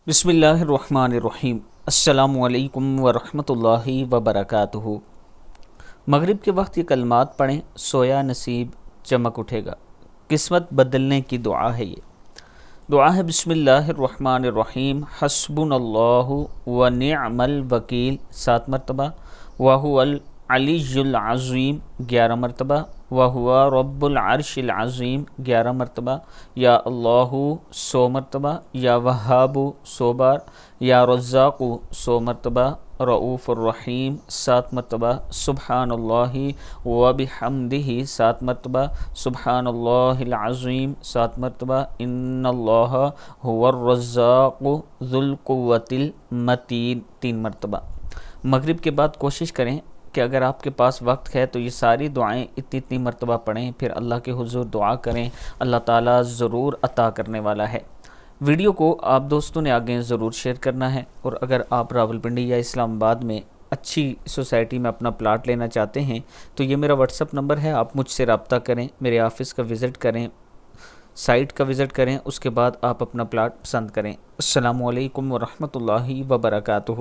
بسم اللہ الرحمن الرحیم۔ السلام علیکم ورحمۃ اللہ وبرکاتہ۔ مغرب کے وقت یہ کلمات پڑھیں، سویا نصیب چمک اٹھے گا، قسمت بدلنے کی دعا ہے۔ یہ دعا ہے بسم اللہ الرحمن الرحیم، حسبنا اللہ ونعم الوکیل 7 مرتبہ، وہو العلی العظیم 11 مرتبہ، وہو رب العرش العظیم 11 مرتبہ، یا اللہ 100 مرتبہ، یا وہاب 100 بار، یا رزاق 100 مرتبہ، رؤوف الرحیم 7 مرتبہ، سبحان اللہ وبحمدہ 7 مرتبہ، سبحان اللہ العظیم 7 مرتبہ، ان اللہ هو الرزاق ذو القوۃ المتین 3 مرتبہ۔ مغرب کے بعد کوشش کریں کہ اگر آپ کے پاس وقت ہے تو یہ ساری دعائیں اتنی مرتبہ پڑھیں، پھر اللہ کے حضور دعا کریں، اللہ تعالیٰ ضرور عطا کرنے والا ہے۔ ویڈیو کو آپ دوستوں نے آگے ضرور شیئر کرنا ہے، اور اگر آپ راولپنڈی یا اسلام آباد میں اچھی سوسائٹی میں اپنا پلاٹ لینا چاہتے ہیں تو یہ میرا واٹس اپ نمبر ہے، آپ مجھ سے رابطہ کریں، میرے آفس کا وزٹ کریں، سائٹ کا وزٹ کریں، اس کے بعد آپ اپنا پلاٹ پسند کریں۔ السلام علیکم ورحمۃ اللہ وبرکاتہ۔